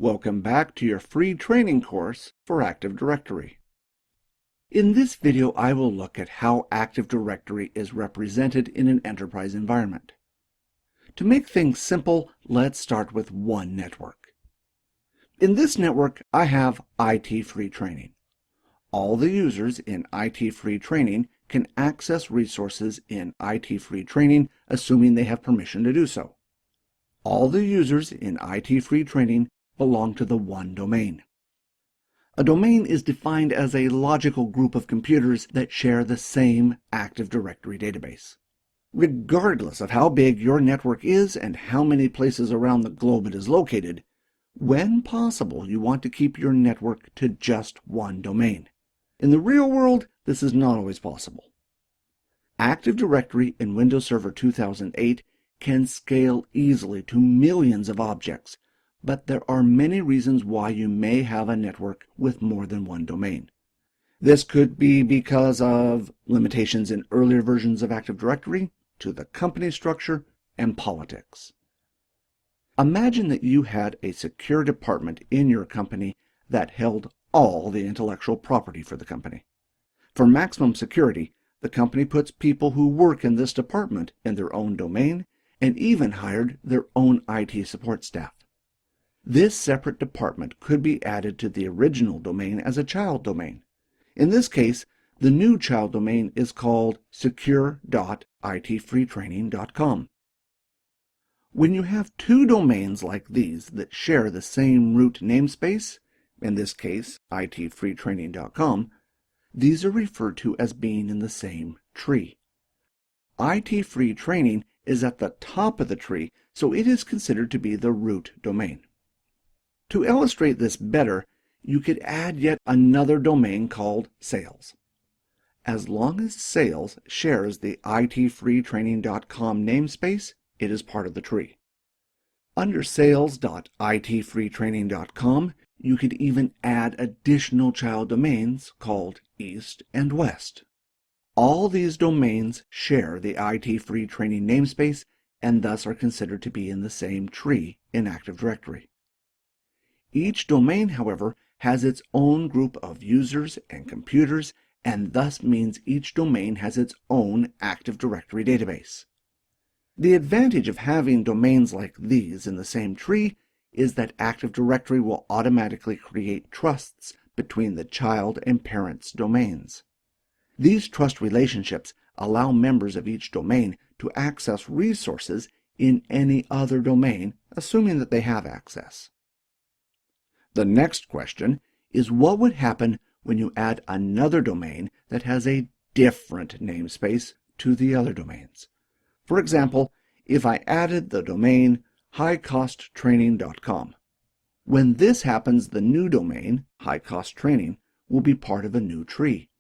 Welcome back to your free training course for Active Directory. In this video, I will look at how Active Directory is represented in an enterprise environment. To make things simple, let's start with one network. In this network, I have IT Free Training. All the users in IT Free Training can access resources in IT Free Training, assuming they have permission to do so. All the users in IT Free Training belong to the one domain. A domain is defined as a logical group of computers that share the same Active Directory database. Regardless of how big your network is and how many places around the globe it is located, when possible, you want to keep your network to just one domain. In the real world, this is not always possible. Active Directory in Windows Server 2008 can scale easily to millions of objects, but there are many reasons why you may have a network with more than one domain. This could be because of limitations in earlier versions of Active Directory, to the company structure, and politics. Imagine that you had a secure department in your company that held all the intellectual property for the company. For maximum security, the company puts people who work in this department in their own domain and even hired their own IT support staff. This separate department could be added to the original domain as a child domain. In this case, the new child domain is called secure.itfreetraining.com. When you have two domains like these that share the same root namespace, in this case itfreetraining.com, these are referred to as being in the same tree. IT Free Training is at the top of the tree, so it is considered to be the root domain. To illustrate this better, you could add yet another domain called sales. As long as sales shares the itfreetraining.com namespace, it is part of the tree. Under sales.itfreetraining.com, you could even add additional child domains called East and West. All these domains share the IT Free Training namespace and thus are considered to be in the same tree in Active Directory. Each domain, however, has its own group of users and computers, and thus means each domain has its own Active Directory database. The advantage of having domains like these in the same tree is that Active Directory will automatically create trusts between the child and parent's domains. These trust relationships allow members of each domain to access resources in any other domain, assuming that they have access. The next question is, what would happen when you add another domain that has a different namespace to the other domains? For example, if I added the domain highcosttraining.com. When this happens, the new domain, High Cost Training, will be part of a new tree.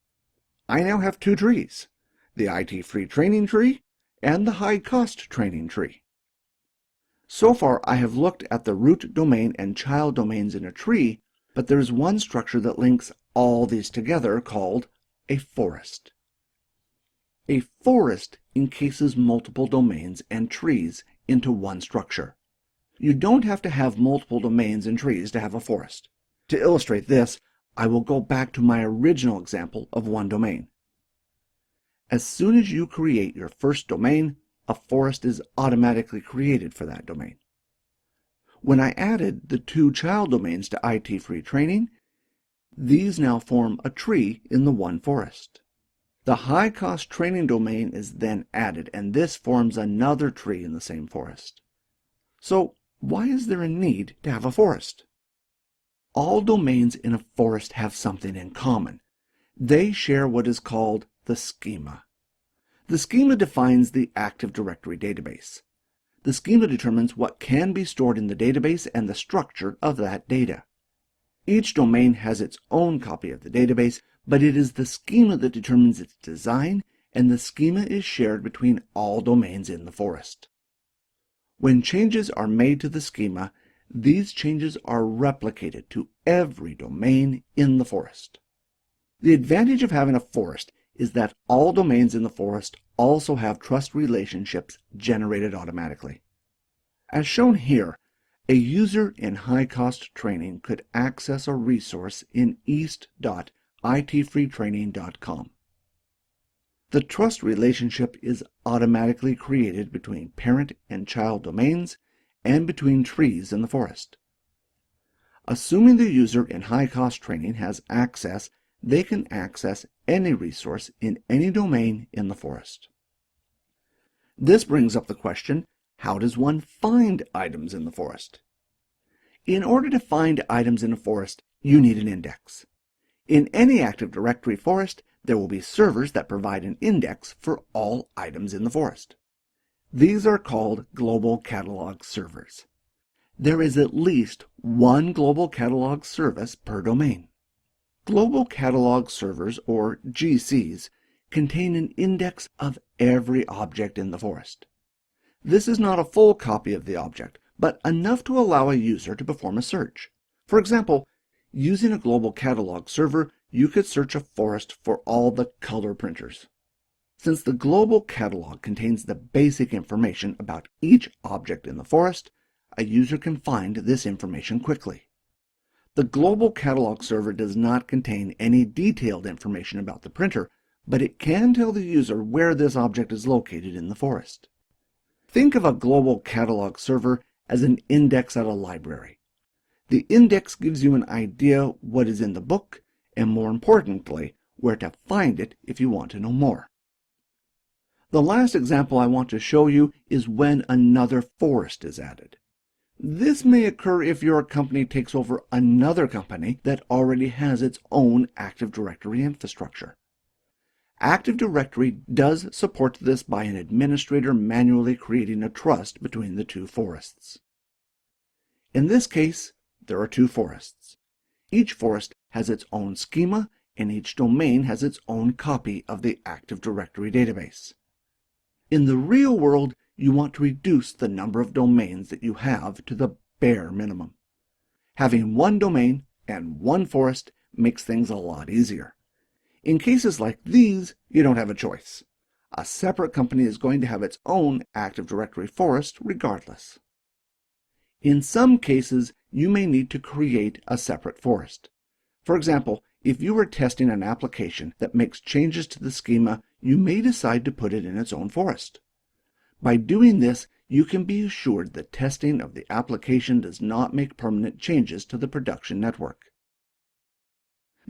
I now have two trees, the IT Free Training tree and the High Cost Training tree. So far, I have looked at the root domain and child domains in a tree, but there is one structure that links all these together called a forest. A forest encases multiple domains and trees into one structure. You don't have to have multiple domains and trees to have a forest. To illustrate this, I will go back to my original example of one domain. As soon as you create your first domain, a forest is automatically created for that domain. When I added the two child domains to IT Free Training, these now form a tree in the one forest. The High Cost Training domain is then added, and this forms another tree in the same forest. So, why is there a need to have a forest? All domains in a forest have something in common. They share what is called the schema. The schema defines the Active Directory database. The schema determines what can be stored in the database and the structure of that data. Each domain has its own copy of the database, but it is the schema that determines its design, and the schema is shared between all domains in the forest. When changes are made to the schema, these changes are replicated to every domain in the forest. The advantage of having a forest is that all domains in the forest also have trust relationships generated automatically. As shown here, A user in high-cost training could access a resource in east.itfreetraining.com. The trust relationship is automatically created between parent and child domains and between trees in the forest. Assuming the user in high-cost training has access, they can access any resource in any domain in the forest. This brings up the question, how does one find items in the forest? In order to find items in a forest, you need an index. In any Active Directory forest, there will be servers that provide an index for all items in the forest. These are called global catalog servers. There is at least one global catalog service per domain. Global catalog servers, or GCs, contain an index of every object in the forest. This is not a full copy of the object, but enough to allow a user to perform a search. For example, using a global catalog server, you could search a forest for all the color printers. Since the global catalog contains the basic information about each object in the forest, a user can find this information quickly. The global catalog server does not contain any detailed information about the printer, but it can tell the user where this object is located in the forest. Think of a global catalog server as an index at a library. The index gives you an idea what is in the book, and more importantly, where to find it if you want to know more. The last example I want to show you is when another forest is added. This may occur if your company takes over another company that already has its own Active Directory infrastructure. Active Directory does support this by an administrator manually creating a trust between the two forests. In this case, there are two forests. Each forest has its own schema, and each domain has its own copy of the Active Directory database. In the real world, you want to reduce the number of domains that you have to the bare minimum. Having one domain and one forest makes things a lot easier. In cases like these, you don't have a choice. A separate company is going to have its own Active Directory forest regardless. In some cases, you may need to create a separate forest. For example, if you are testing an application that makes changes to the schema, you may decide to put it in its own forest. By doing this, you can be assured that testing of the application does not make permanent changes to the production network.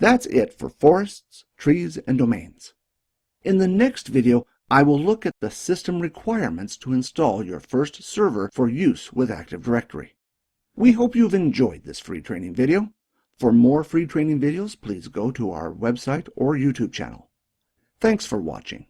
That's it for forests, trees, and domains. In the next video, I will look at the system requirements to install your first server for use with Active Directory. We hope you've enjoyed this free training video. For more free training videos, please go to our website or YouTube channel. Thanks for watching.